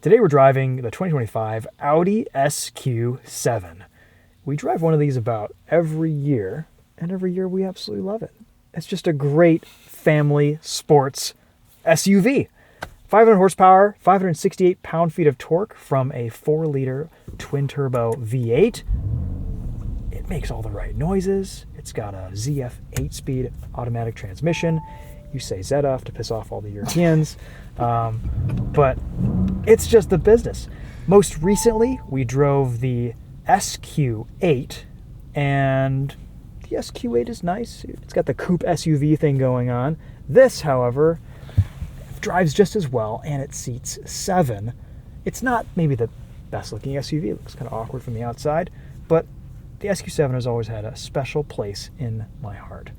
Today we're driving the 2025 Audi SQ7. We drive one of these about every year, and every year we absolutely love it. It's just a great family sports SUV. 500 horsepower, 568 pound-feet of torque from a 4-liter twin-turbo V8. It makes all the right noises. It's got a ZF 8-speed automatic transmission. You say ZF to piss off all the Europeans. But it's just the business. Most recently, we drove the SQ8, and the SQ8 is nice. It's got the coupe SUV thing going on. This, however, drives just as well, and it seats 7. It's not maybe the best looking SUV. It looks kind of awkward from the outside, but the SQ7 has always had a special place in my heart.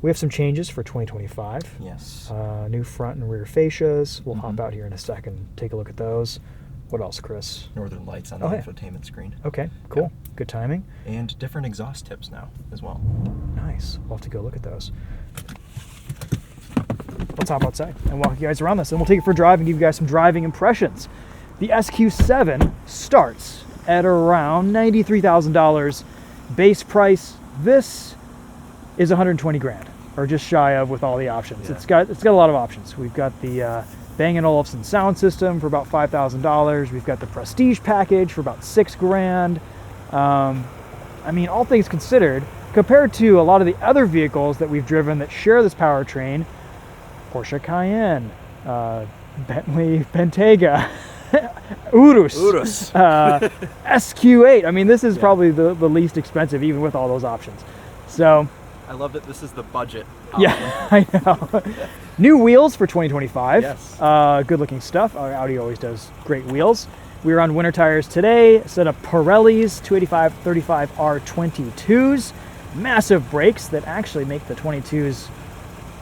We have some changes for 2025. Yes. New front and rear fascias. We'll hop out here in a second, take a look at those. What else, Chris? Northern lights on the infotainment screen. Okay, cool. Yep. Good timing. And different exhaust tips now as well. Nice. We'll have to go look at those. Let's hop outside and walk you guys around this, and we'll take it for a drive and give you guys some driving impressions. The SQ7 starts at around $93,000 base price. This is 120 grand, or just shy of, with all the options. Yeah. It's got a lot of options. We've got the Bang & Olufsen sound system for about $5,000. We've got the Prestige package for about $6 grand. I mean, all things considered, compared to a lot of the other vehicles that we've driven that share this powertrain, Porsche Cayenne, Bentley Bentayga, Urus, SQ8. I mean, this is probably the least expensive, even with all those options. So I love that this is the budget option. Yeah, I know. New wheels for 2025. Yes. Good looking stuff. Audi always does great wheels. We were on winter tires today. A set of Pirellis 285/35R22s. Massive brakes that actually make the 22s,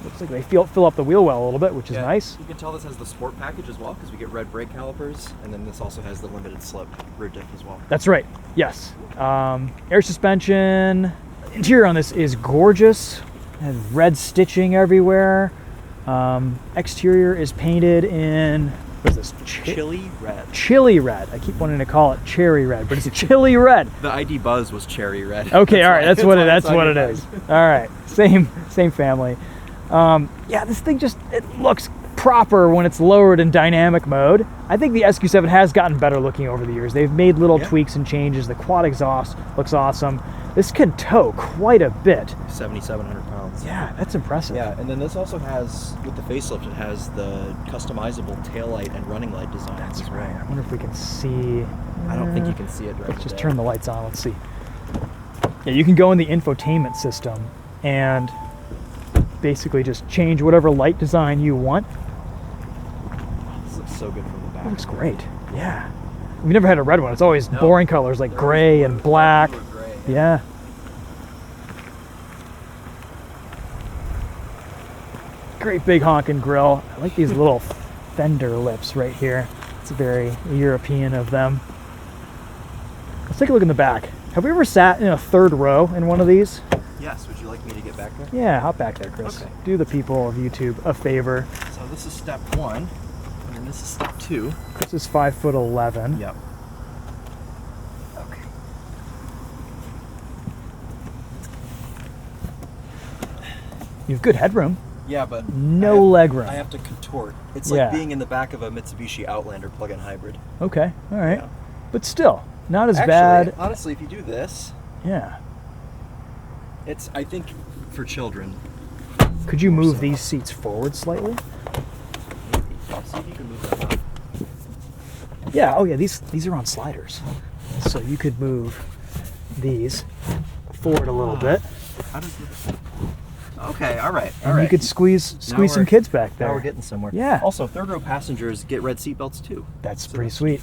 looks like they fill up the wheel well a little bit, which is nice. You can tell this has the sport package as well, because we get red brake calipers, and then this also has the limited slip rear diff as well. That's right, yes. Air suspension. Interior on this is gorgeous. It has red stitching everywhere. Exterior is painted in, what is this? Chili red. Chili red. I keep wanting to call it cherry red, but it's a chili red. The ID Buzz was cherry red. Okay, all right, that's what it is. All right, same family. Yeah, this thing it looks proper when it's lowered in dynamic mode. I think the SQ7 has gotten better looking over the years. They've made little tweaks and changes. The quad exhaust looks awesome. This can tow quite a bit. 7,700 pounds. Yeah, that's impressive. Yeah, and then this also has, with the facelift, it has the customizable taillight and running light design. That's right. I wonder if we can see. I don't think you can see it right Let's just turn the lights on. Let's see. Yeah, you can go in the infotainment system and basically just change whatever light design you want. This looks so good from the back. It looks great. Yeah. We've never had a red one. It's always boring colors like gray and black. Yeah. Great big honking grill. I like these little fender lips right here. It's very European of them. Let's take a look in the back. Have we ever sat in a third row in one of these? Yes. Would you like me to get back there? Yeah, hop back there, Chris. Okay. Do the people of YouTube a favor. So this is step 1, and then this is step 2. Chris is 5'11". Yep. You have good headroom. Yeah, but no leg room. I have to contort. It's like being in the back of a Mitsubishi Outlander plug-in hybrid. Okay, all right. Yeah. But still, not as Actually, bad. Honestly, if you do this, it's, I think, for children. Could you move these seats forward slightly? Maybe. See if you can move them up. Yeah, oh yeah, these are on sliders. So you could move these forward a little bit. How does this... Okay, all right. And you could squeeze some kids back there. Now we're getting somewhere. Yeah. Also, third row passengers get red seatbelts too. That's pretty sweet.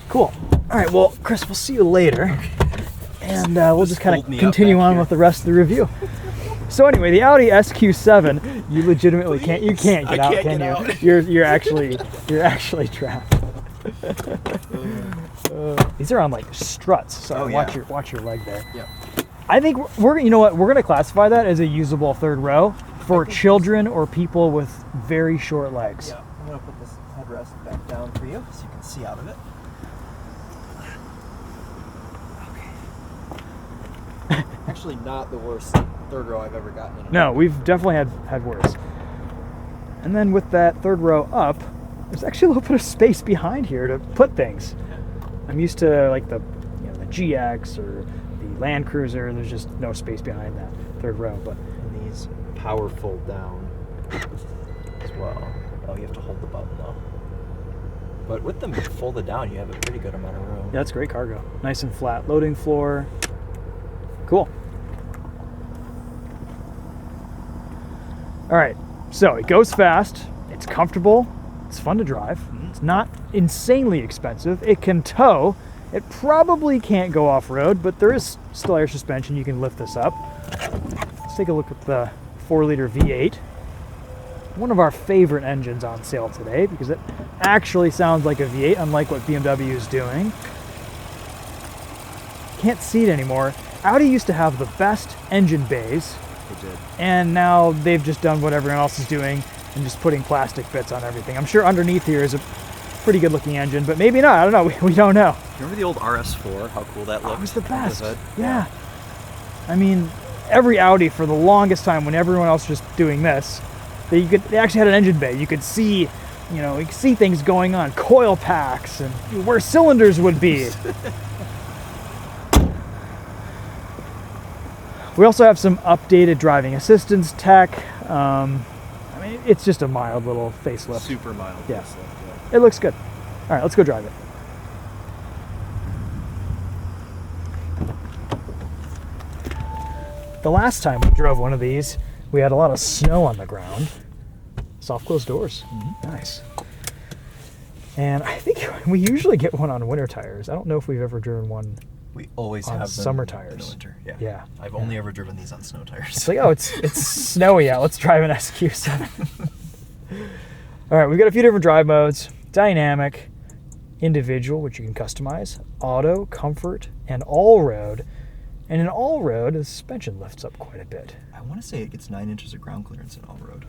Cool. All right, well, Chris, we'll see you later. And we'll just kind of continue on with the rest of the review. So anyway, the Audi SQ7, you legitimately can't get out, can you? You're actually trapped. These are on like struts, so watch your leg there. Yeah. I think we're gonna classify that as a usable third row for children or people with very short legs. Yeah, I'm gonna put this headrest back down for you so you can see out of it. Okay. Actually not the worst third row I've ever gotten in. No, we've definitely had worse. And then with that third row up, there's actually a little bit of space behind here to put things. I'm used to like the GX or the Land Cruiser. There's just no space behind that third row. But and these power fold down as well. Oh, you have to hold the button though. But with them folded down, you have a pretty good amount of room. yeah, that's great cargo. Nice and flat loading floor. Cool. All right, so it goes fast. It's comfortable. It's fun to drive. It's not insanely expensive. It can tow. It probably can't go off-road, but there is still air suspension. You can lift this up. Let's take a look at the 4-liter V8. One of our favorite engines on sale today because it actually sounds like a V8, unlike what BMW is doing. Can't see it anymore. Audi used to have the best engine bays. They did. And now they've just done what everyone else is doing and just putting plastic bits on everything. I'm sure underneath here is a pretty good looking engine, but maybe not. I don't know. We don't know. Remember the old RS4? How cool that looked? It was the best. hood? Yeah. I mean, every Audi for the longest time when everyone else was just doing this, they actually had an engine bay. You could see, you could see things going on, coil packs and where cylinders would be. We also have some updated driving assistance tech. I mean, it's just a mild little facelift. Super mild. Yeah. Facelift, It looks good. All right, let's go drive it. The last time we drove one of these, we had a lot of snow on the ground. Soft closed doors. Nice. And I think we usually get one on winter tires. I don't know if we've ever driven one We always on have them summer in the tires. winter. Yeah. Yeah. I've only ever driven these on snow tires. It's like, oh, it's snowy out. Let's drive an SQ7. All right, we've got a few different drive modes. Dynamic, individual, which you can customize, auto, comfort, and all-road. And in all-road, the suspension lifts up quite a bit. I want to say it gets 9 inches of ground clearance in all-road.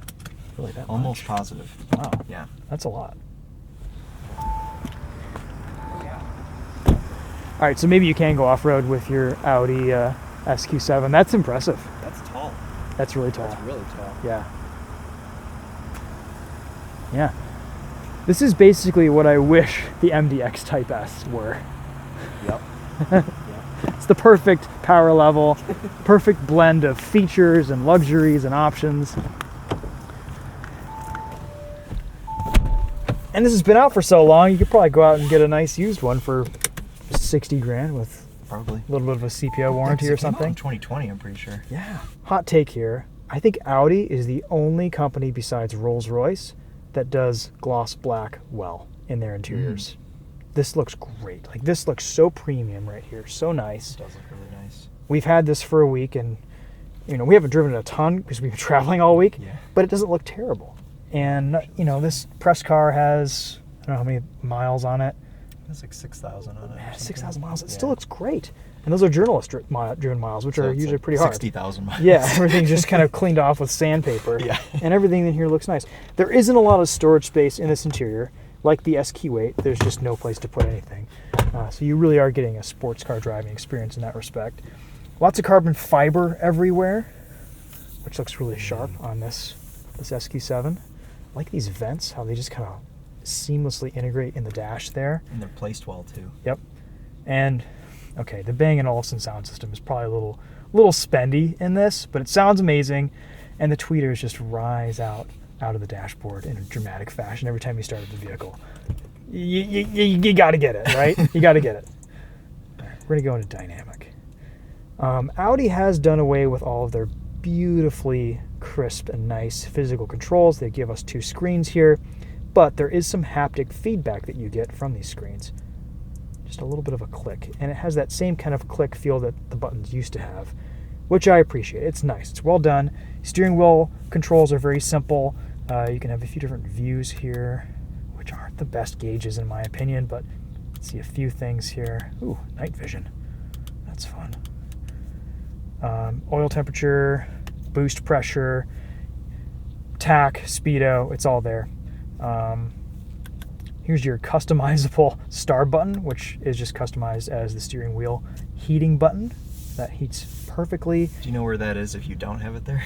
Really that Almost much? positive. Wow. Yeah. That's a lot. All right, so maybe you can go off-road with your Audi SQ7. That's impressive. That's tall. That's really tall. That's really tall. Yeah. Yeah. This is basically what I wish the MDX Type S were. Yep. It's the perfect power level, perfect blend of features and luxuries and options. And this has been out for so long, you could probably go out and get a nice used one for 60 grand with Probably. a little bit of a CPO warranty or It came out something. in 2020, I'm pretty sure. Yeah. Hot take here. I think Audi is the only company besides Rolls-Royce that does gloss black well in their interiors. This looks great. Like, this looks so premium right here. So nice. It does look really nice. We've had this for a week, and we haven't driven it a ton because we've been traveling all week, Yeah. but it doesn't look terrible. And this press car has, I don't know how many miles on it. It's like 6,000 on it. or something. 6,000 miles. It Yeah. still looks great. And those are journalist-driven miles, which So are it's usually like pretty hard. 60,000 miles. Yeah, everything's just kind of cleaned off with sandpaper. Yeah. And everything in here looks nice. There isn't a lot of storage space in this interior. Like the SQ8, there's just no place to put anything. So you really are getting a sports car driving experience in that respect. Lots of carbon fiber everywhere, which looks really sharp on this SQ7. I like these vents, how they just kind of seamlessly integrate in the dash there. And they're placed well, too. Yep. And okay, the Bang & Olufsen sound system is probably a little spendy in this, but it sounds amazing, and the tweeters just rise out of the dashboard in a dramatic fashion every time you start the vehicle. You got to get it, right? You got to get it. All right, we're gonna go into dynamic. Audi has done away with all of their beautifully crisp and nice physical controls. They give us 2 screens here, but there is some haptic feedback that you get from these screens. Just a little bit of a click, and it has that same kind of click feel that the buttons used to have, which I appreciate. It's nice. It's well done. Steering wheel controls are very simple. You can have a few different views here, which aren't the best gauges in my opinion, but let's see a few things here. Ooh, night vision. That's fun. Oil temperature, boost pressure, tach, speedo, it's all there. Here's your customizable start button, which is just customized as the steering wheel heating button. That heats perfectly. Do you know where that is if you don't have it there?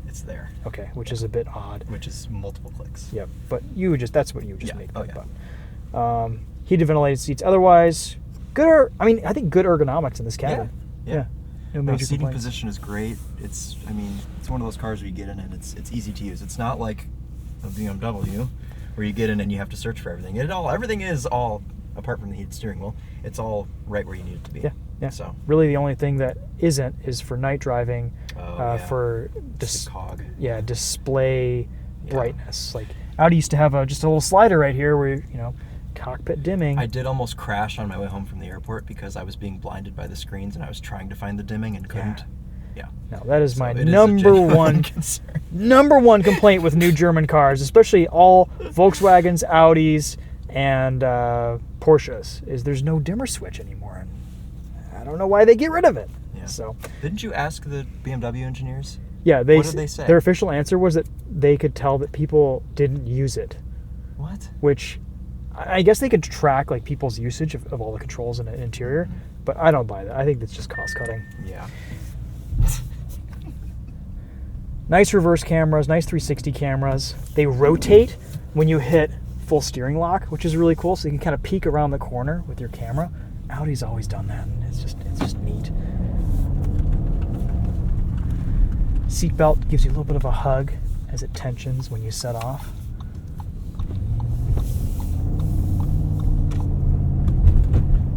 It's there. Okay, which is a bit odd. Which is multiple clicks. Yep, but that's what you would just Yeah. make Oh, that yeah. button. Heated ventilated seats. Otherwise, I think good ergonomics in this cabin. Yeah. No No, major seating complaints. position is great. It's one of those cars where you get in and it's easy to use. It's not like a BMW where you get in and you have to search for everything. Everything is all, apart from the heated steering wheel, it's all right where you need it to be. Yeah. So really, the only thing that isn't is for night driving. For just a cog. Display Yeah. brightness. Like Audi used to have just a little slider right here where cockpit dimming. I did almost crash on my way home from the airport because I was being blinded by the screens and I was trying to find the dimming and couldn't. Yeah. No, that is So my it is a number genuine one concern. number one complaint with new German cars, especially all Volkswagens, Audis, and Porsches, is there's no dimmer switch anymore. And I don't know why they get rid of it. Yeah. So Didn't you ask the BMW engineers? yeah, What did they say? Their official answer was that they could tell that people didn't use it, What? which I guess they could track like people's usage of all the controls in the interior, but I don't buy that. I think that's just cost cutting. Yeah. Nice reverse cameras, nice 360 cameras. They rotate when you hit full steering lock, which is really cool. So you can kind of peek around the corner with your camera. Audi's always done that, and it's just neat. Seatbelt gives you a little bit of a hug as it tensions when you set off.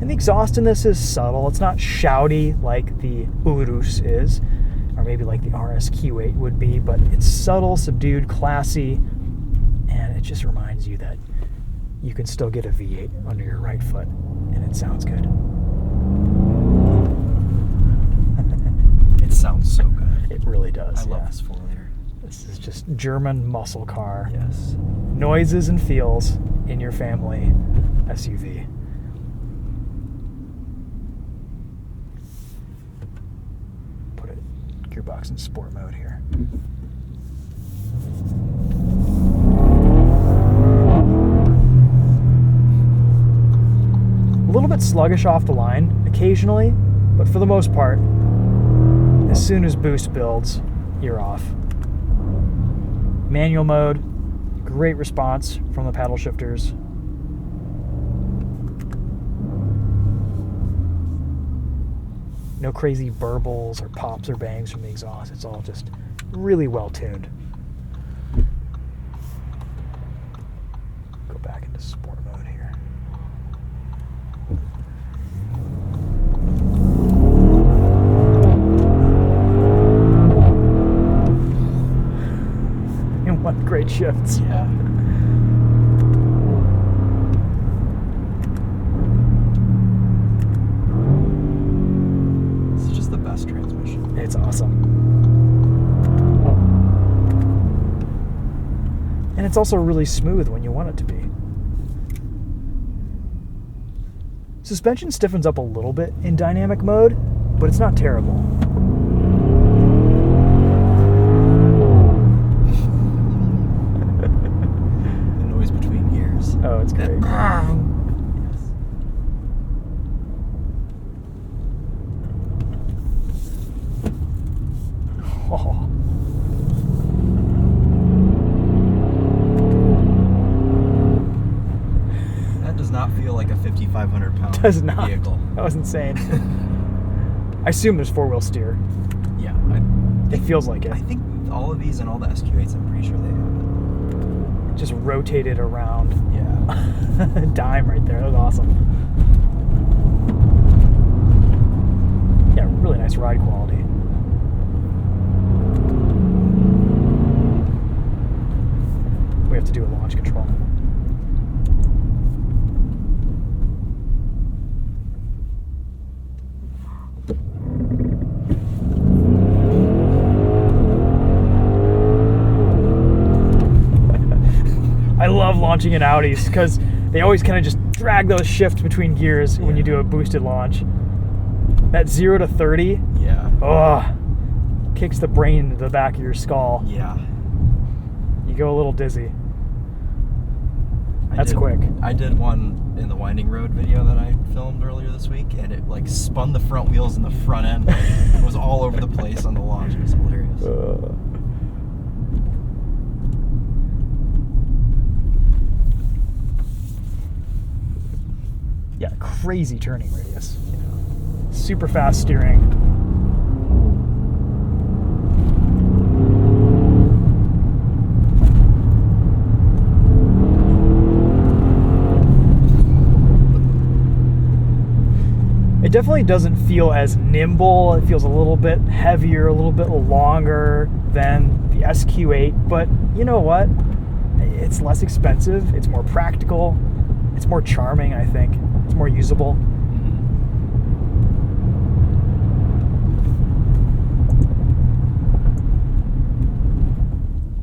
And the exhaust in this is subtle. It's not shouty like the Urus is, or maybe like the RSQ8 would be, but it's subtle, subdued, classy, and it just reminds you that you can still get a V8 under your right foot, and it sounds good. It sounds so good. It really does. I love this 4-liter. This is just German muscle car. Yes. Noises and feels in your family SUV. Put it gearbox in sport mode here. A little bit sluggish off the line occasionally, but for the most part, as soon as boost builds, you're off. Manual mode, great response from the paddle shifters. No crazy burbles or pops or bangs from the exhaust. It's all just really well tuned. Go back into sport mode here. And one great shifts. Yeah. This is just the best transmission. It's awesome. And it's also really smooth when you want it to be. Suspension stiffens up a little bit in dynamic mode, but it's not terrible. The noise between gears. Oh, it's great. Yes. Oh. That does not feel like a 5,500 pound Does not. vehicle. That was insane. I assume there's four-wheel steer. Yeah. It feels like it. I think all of these and all the SQ8s, I'm pretty sure they have Just rotated around. it. Yeah. Dime right there. That was awesome. Yeah, really nice ride quality. We have to do a launch control. I love launching in Audis because they always kind of just drag those shifts between gears when you do a boosted launch. That 0 to 30, Yeah. oh, kicks the brain into the back of your skull. Yeah. You go a little dizzy. That's quick. I did one in the winding road video that I filmed earlier this week, and it like spun the front wheels and the front end. It was all over the place on the launch. It was hilarious. Yeah, crazy turning radius. Super fast steering. It definitely doesn't feel as nimble. It feels a little bit heavier, a little bit longer than the SQ8, but you know what? It's less expensive, it's more practical, it's more charming, I think. It's more usable.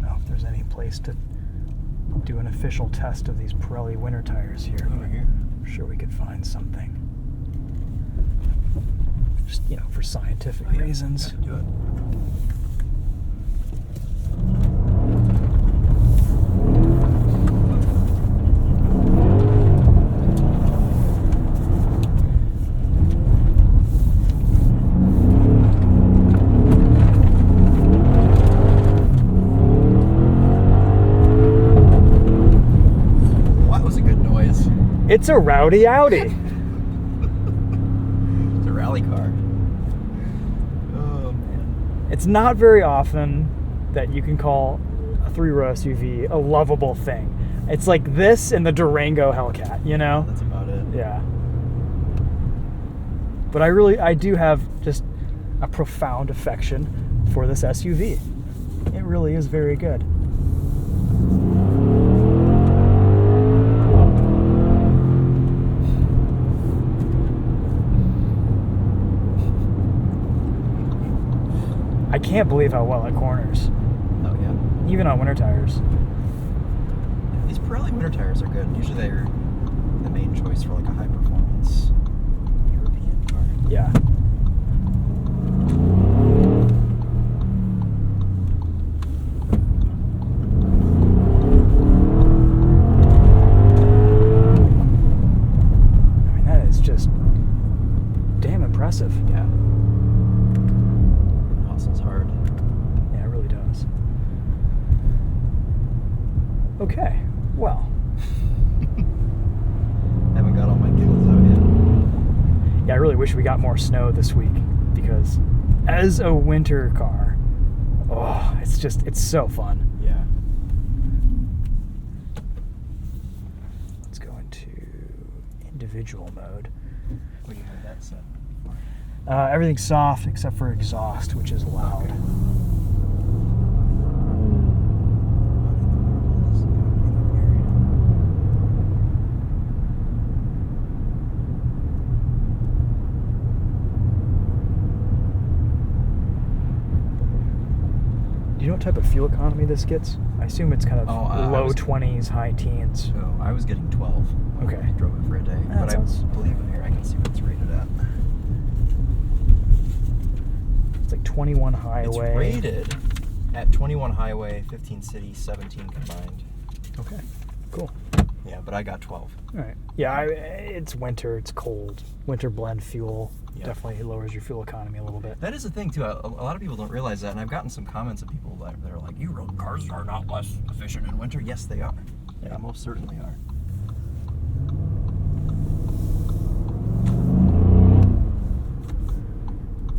I don't know if there's any place to do an official test of these Pirelli winter tires here. Over here. I'm sure we could find something. Just, for scientific reasons. Gotta do it. It's a rowdy Audi. It's a rally car. Oh, man. It's not very often that you can call a 3-row SUV a lovable thing. It's like this and the Durango Hellcat, That's about it. Yeah. But I do have just a profound affection for this SUV. It really is very good. I can't believe how well it corners. Oh, yeah. Even on winter tires. Yeah, these Pirelli winter tires are good. Usually they're the main choice for like a high performance European car. Yeah. I mean, that is just damn impressive. Yeah. Hustle's hard. Yeah, it really does. Okay, well. Haven't got all my giggles out yet. Yeah, I really wish we got more snow this week because as a winter car, it's so fun. Yeah. Let's go into individual mode. What do you have that set for? Everything's soft except for exhaust, which is loud. Okay. Do you know what type of fuel economy this gets? I assume it's kind of low was- 20s, high teens. So I was getting 12. Okay. I drove it for a day. That But sounds- I believe in here I can see what it's rated at. It's like 21 highway. It's rated at 21 highway, 15 city, 17 combined. Okay, cool. Yeah, but I got 12. All right. Yeah, it's winter. It's cold. Winter blend fuel Yeah. definitely lowers your fuel economy a little bit. That is the thing too. A lot of people don't realize that, and I've gotten some comments of people that are like, "You road cars are not less efficient in winter." Yes, they are. Yeah. They most certainly are.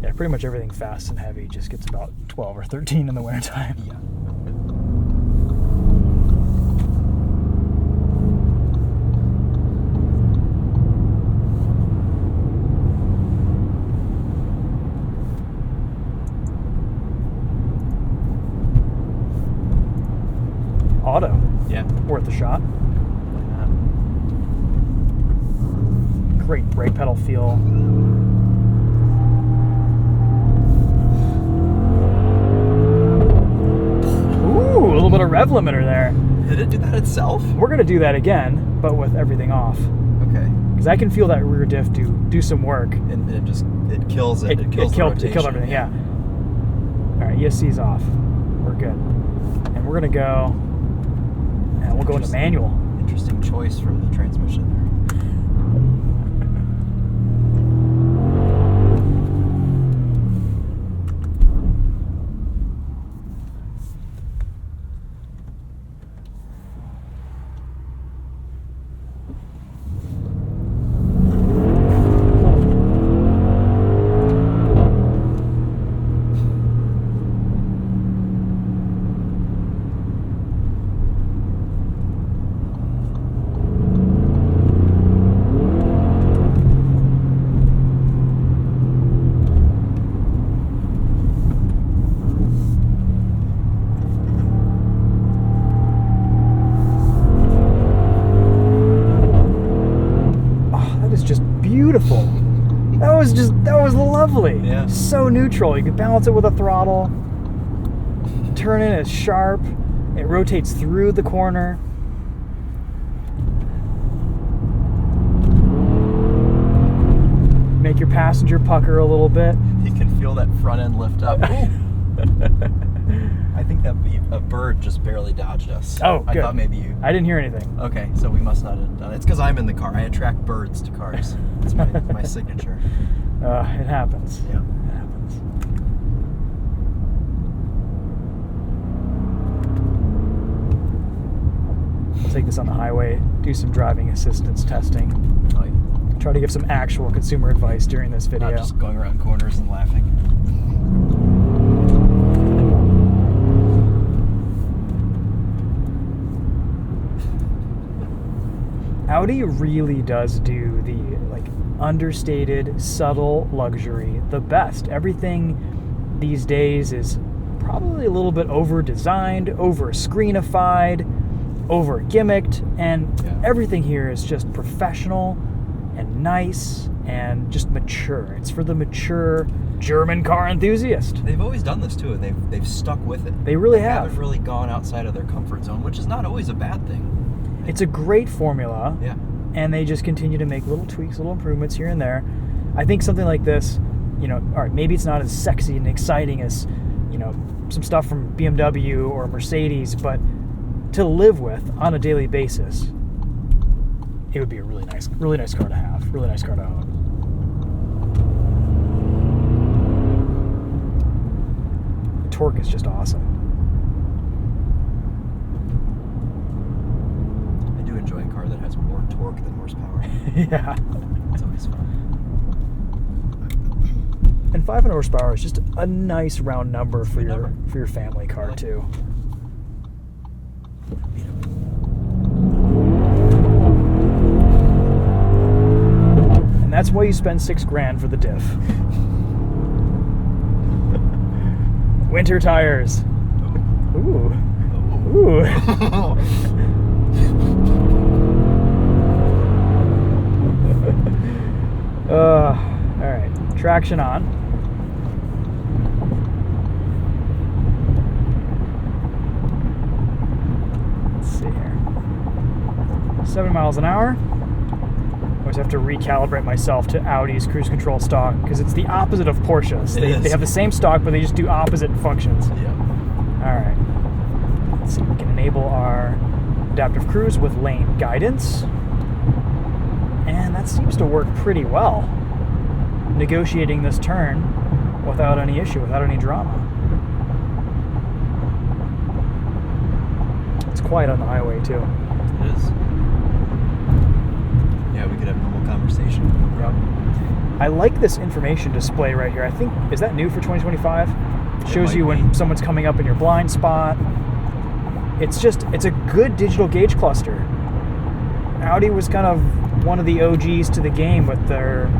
Yeah, pretty much everything fast and heavy just gets about 12 or 13 in the wintertime. Yeah. Auto, Yeah. worth a shot. Why not? Great brake pedal feel. Ooh, a little bit of rev limiter there. Did it do that itself? We're gonna do that again, but with everything off. Okay. Because I can feel that rear diff do some work. And it kills it. It kills the killed rotation. everything, yeah. All right, ESC's off. We're good. And we're gonna go, and we'll go into manual. Interesting choice for the transmission there. Beautiful. That was lovely. Yeah. So neutral. You can balance it with a throttle. Turn in is sharp. It rotates through the corner. Make your passenger pucker a little bit. You can feel that front end lift up. I think that a bird just barely dodged us. Oh, good. I thought maybe you... I didn't hear anything. Okay, so we must not have done it. It's because I'm in the car. I attract birds to cars. It's my signature. It happens. Yeah. It happens. We'll take this on the highway, do some driving assistance testing. Like, Try to give some actual consumer advice during this video. not just going around corners and laughing. Audi really does do the understated, subtle luxury the best. Everything these days is probably a little bit over-designed, over-screenified, over-gimmicked, and everything here is just professional and nice and just mature. It's for the mature German car enthusiast. They've always done this too, and they've stuck with it. They really They have. haven't really gone outside of their comfort zone, which is not always a bad thing. It's a great formula. Yeah. And they just continue to make little tweaks, little improvements here and there. I think something like this, all right, maybe it's not as sexy and exciting as, some stuff from BMW or Mercedes, but to live with on a daily basis, it would be a really nice car to have, really nice car to own. The torque is just awesome. Enjoy a car that has more torque than horsepower. Yeah. It's always fun. And 500 horsepower is just a nice round number for your family car Really? too. And that's why you spend $6,000 for the diff. Winter tires. Ooh. Ooh. All right, traction on. Let's see here. 7 miles an hour. I always have to recalibrate myself to Audi's cruise control stock because it's the opposite of Porsche's. They have the same stock, but they just do opposite functions. Yeah. All right. Let's see, we can enable our adaptive cruise with lane guidance. And that seems to work pretty well. Negotiating this turn without any issue, without any drama. It's quiet on the highway too. It is. Yeah, we could have normal conversation. No problem. I like this information display right here. I think, is that new for 2025? It shows you when someone's coming up in your blind spot. It's a good digital gauge cluster. Audi was kind of one of the OGs to the game with their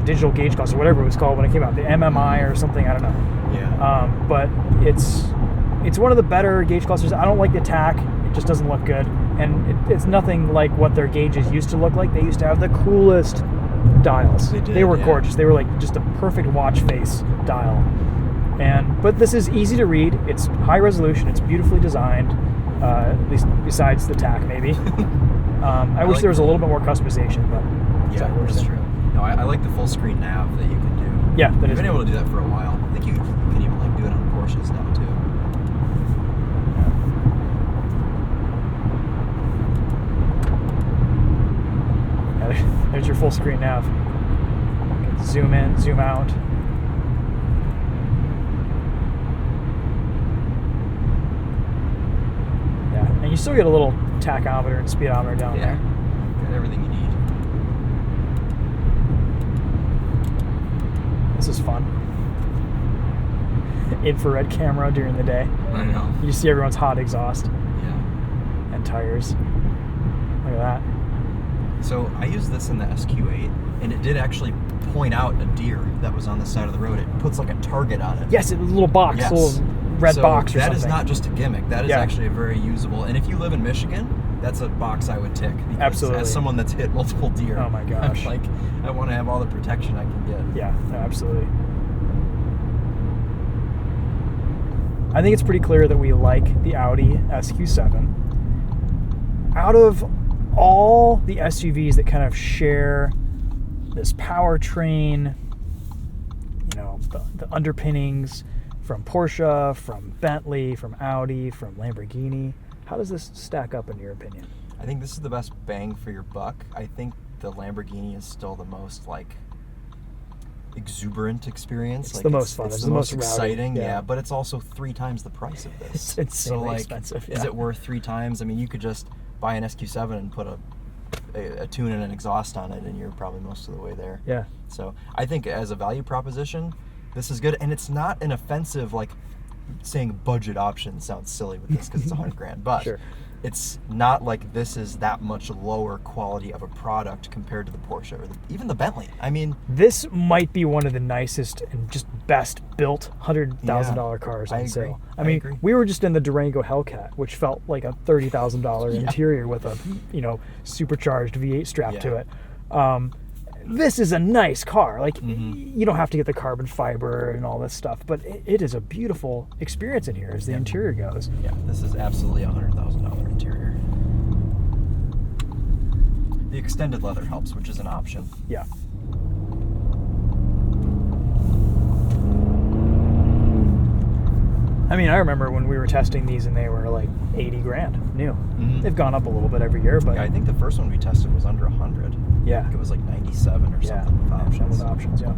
digital gauge cluster, whatever it was called when it came out, the MMI or something, I don't know. Yeah. But it's one of the better gauge clusters. I don't like the tack; it just doesn't look good, and it's nothing like what their gauges used to look like. They used to have the coolest dials. They were gorgeous. They were like just a perfect watch face dial. But this is easy to read. It's high resolution. It's beautifully designed. At least besides the tack, maybe. I wish there was a little bit more customization, but yeah, that's true. No, I like the full screen nav that you can do. Yeah, that I've is been able to do that for a while. I think you can even do it on Porsches now too. There's your full screen nav. You can zoom in, zoom out. Yeah, and you still get a little tachometer and speedometer down there. Got everything you need. This is fun. Infrared camera during the day. I know. You see everyone's hot exhaust Yeah. and tires. Look at that. So I used this in the SQ8, and it did actually point out a deer that was on the side of the road. It puts like a target on it. Yes, it's a little box, Yes. a little red So box or that something. is not just a gimmick. That is Yeah. actually a very usable. And if you live in Michigan, that's a box I would tick. Because Absolutely. as someone that's hit multiple deer, Oh my gosh. I'm like, I want to have all the protection I can get. Yeah, no, absolutely. I think it's pretty clear that we like the Audi SQ7. Out of all the SUVs that kind of share this powertrain, you know, the underpinnings from Porsche, from Bentley, from Audi, from Lamborghini, how does this stack up in your opinion? I think this is the best bang for your buck. I think the Lamborghini is still the most like exuberant experience. It's like the most fun. It's It's the the most most rowdy, exciting. yeah. Yeah, but it's also 3 times the price of It's this. insanely expensive. Is Yeah. it worth 3 times? I mean, you could just buy an SQ7 and put a tune and an exhaust on it, and you're probably most of the way there. Yeah. So I think as a value proposition, this is good, and it's not an offensive like saying budget option sounds silly with this because it's $100,000, but Sure. it's not like this is that much lower quality of a product compared to the Porsche or even the Bentley. I mean, This might be one of the nicest and just best built $100,000 cars on I agree. sale. I I mean, agree. we were just in the Durango Hellcat, which felt like a $30,000 Yeah. interior with a, you know, supercharged V8 strapped to Yeah. it. This is a nice car. Like, Mm-hmm. you don't have to get the carbon fiber and all this stuff, but it is a beautiful experience in here as the Yeah. interior goes. yeah, this is absolutely a $100,000 interior. The extended leather helps, which is an option. Yeah. I mean, I remember when we were testing these and they were like 80 grand new. Mhm. They've gone up a little bit every year, but Yeah, I think the first one we tested was under 100. yeah. I think it was like 97 or Yeah, something with yeah, options. with options, yeah.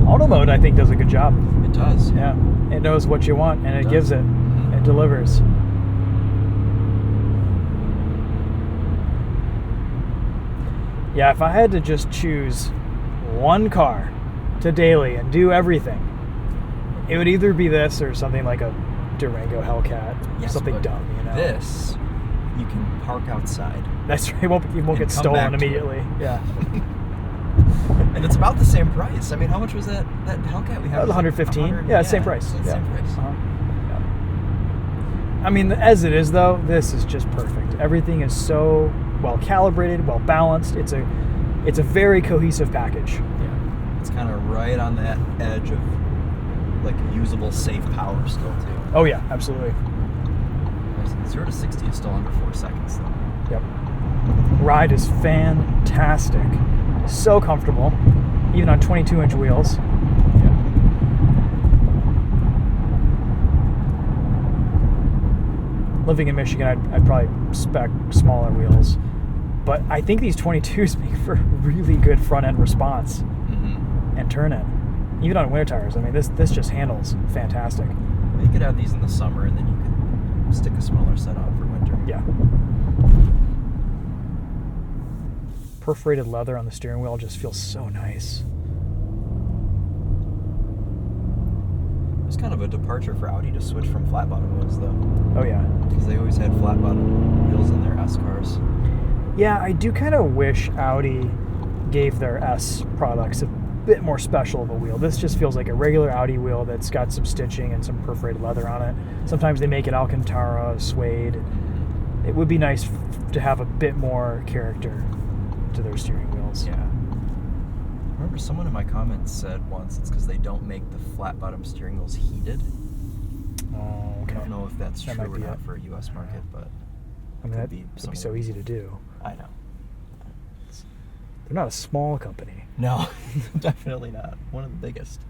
Auto mode, I think, does a good job. It does. Yeah, it knows what you want and it does. gives it. It delivers. Yeah, if I had to just choose one car to daily and do everything, it would either be this or something like a Durango Hellcat, Yes, something but dumb, you know. This, you can park outside. That's right. It won't And get come stolen back to it. immediately. Yeah, And it's about the same price. I mean, how much was that Hellcat we had? That was 115. 100? Yeah, same price. It's the Yeah. same price. Uh-huh. I mean, as it is though, this is just perfect. Everything is so well calibrated, well balanced. It's a very cohesive package. Yeah. It's kind of right on that edge of like usable, safe power still too. Oh yeah, absolutely. 0 to 60 is still under 4 seconds though. Yep. Ride is fantastic. So comfortable, even on 22-inch wheels. Yeah. Living in Michigan, I'd probably spec smaller wheels, but I think these 22s make for really good front-end response Mm-hmm. and turn-in, even on winter tires. I mean, this just handles fantastic. You could have these in the summer, and then you could stick a smaller set on for winter. Yeah. Perforated leather on the steering wheel just feels so nice. It's kind of a departure for Audi to switch from flat bottom wheels though, Oh yeah. because they always had flat bottom wheels in their S cars. Yeah, I do kind of wish Audi gave their S products a bit more special of a wheel. This just feels like a regular Audi wheel that's got some stitching and some perforated leather on it. Sometimes they make it Alcantara, suede. It would be nice to have a bit more character to their steering wheels. Yeah. I remember someone in my comments said once it's because they don't make the flat bottom steering wheels heated. Oh, I okay. don't know if that's That true might or be not it. for a U.S. market, but I mean, that'd be so easy to do. I know. They're not a small company. No, definitely not. One of the biggest.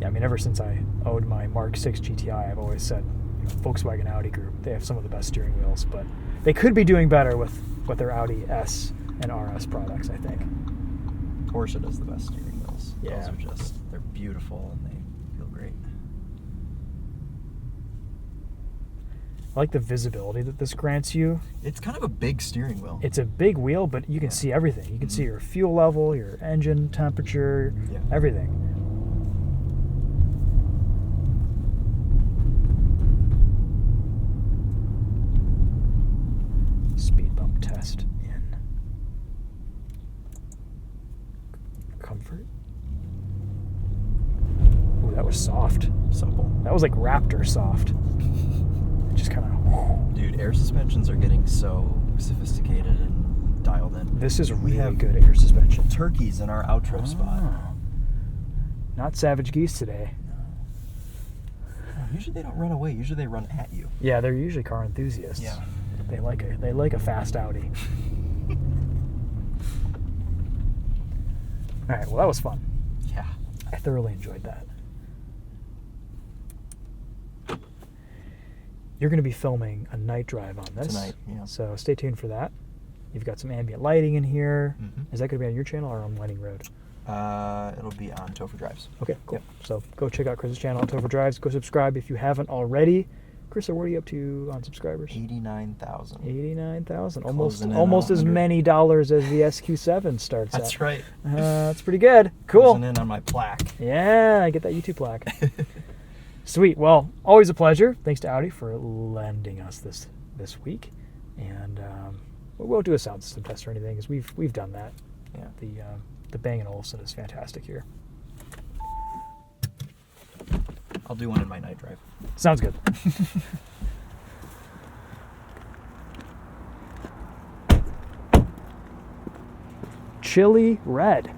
Yeah, I mean, ever since I owned my Mark 6 GTI, I've always said, Volkswagen Audi Group, they have some of the best steering wheels, but they could be doing better with their Audi S and RS products, I think. Porsche does the best steering wheels. Yeah. Those are just, they're beautiful and they feel great. I like the visibility that this grants you. It's kind of a big steering wheel. It's a big wheel, but you can see everything. You can see your fuel level, your engine temperature, everything. Speed bump test in. Comfort. Ooh, that was soft. Supple. That was like Raptor soft. It just kind of... Dude, air suspensions are getting so sophisticated and dialed in. This is really good air suspension. Turkeys in our outro spot. Not savage geese today. Usually they don't run away. Usually they run at you. Yeah, they're usually car enthusiasts. Yeah. They like a fast Audi. All right, well, that was fun. Yeah. I thoroughly enjoyed that. You're going to be filming a night drive on this. Tonight, yeah. So stay tuned for that. You've got some ambient lighting in here. Mm-hmm. Is that going to be on your channel or on Lightning Road? It'll be on TOPher Drives. Okay, cool. Yep. So go check out Chris's channel on TOPher Drives. Go subscribe if you haven't already. Chris, what are you up to on subscribers? 89,000. 89,000. Closing in Almost on as 100. many dollars as the SQ7 starts at. That's right. That's pretty good. Cool. Closing in on my plaque. Yeah, I get that YouTube plaque. Sweet. Well, always a pleasure. Thanks to Audi for lending us this week, and we won't do a sound system test or anything because we've done that. Yeah. The Bang & Olufsen is fantastic here. I'll do one in my night drive. Sounds good. Chili red.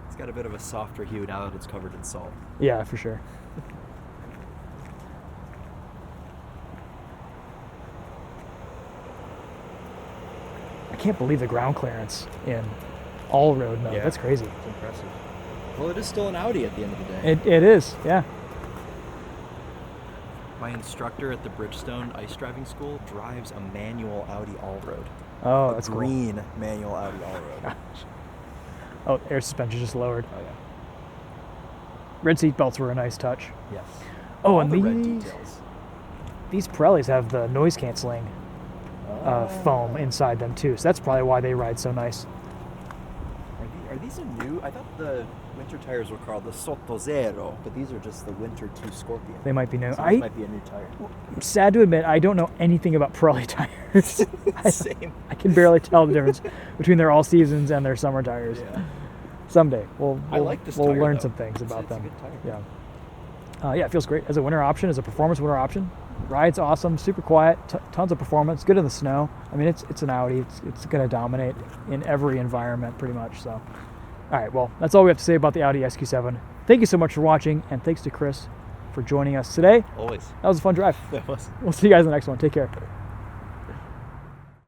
It's got a bit of a softer hue now that it's covered in salt. Yeah, for sure. I can't believe the ground clearance in all road mode. Yeah. That's crazy. It's impressive. Well, it is still an Audi at the end of the day. It is, yeah. My instructor at the Bridgestone ice driving school drives a manual Audi all-road. Oh, that's green manual Audi all-road. Cool. Oh, air suspension just lowered. Oh, yeah. Red seat belts were a nice touch. Yes. Oh, All and the red these details. Pirellis have the noise canceling foam inside them too, so that's probably why they ride so nice. Are these a new? I thought the winter tires were called the Sotto Zero, but these are just the Winter 2 Scorpion. They might be new. So this might be a new tire. I'm sad to admit, I don't know anything about Pirelli tires. Same. I can barely tell the difference between their all seasons and their summer tires. Yeah. Someday we'll I like this we'll tire, learn though. some things about It's them. a good tire. Yeah. Yeah, it feels great as a winter option, as a performance winter option. Ride's awesome, super quiet, tons of performance, good in the snow. I mean, it's an Audi. It's going to dominate in every environment pretty much. So, all right, well, that's all we have to say about the Audi SQ7. Thank you so much for watching, and thanks to Chris for joining us today. Always. That was a fun drive. That was. We'll see you guys in the next one. Take care.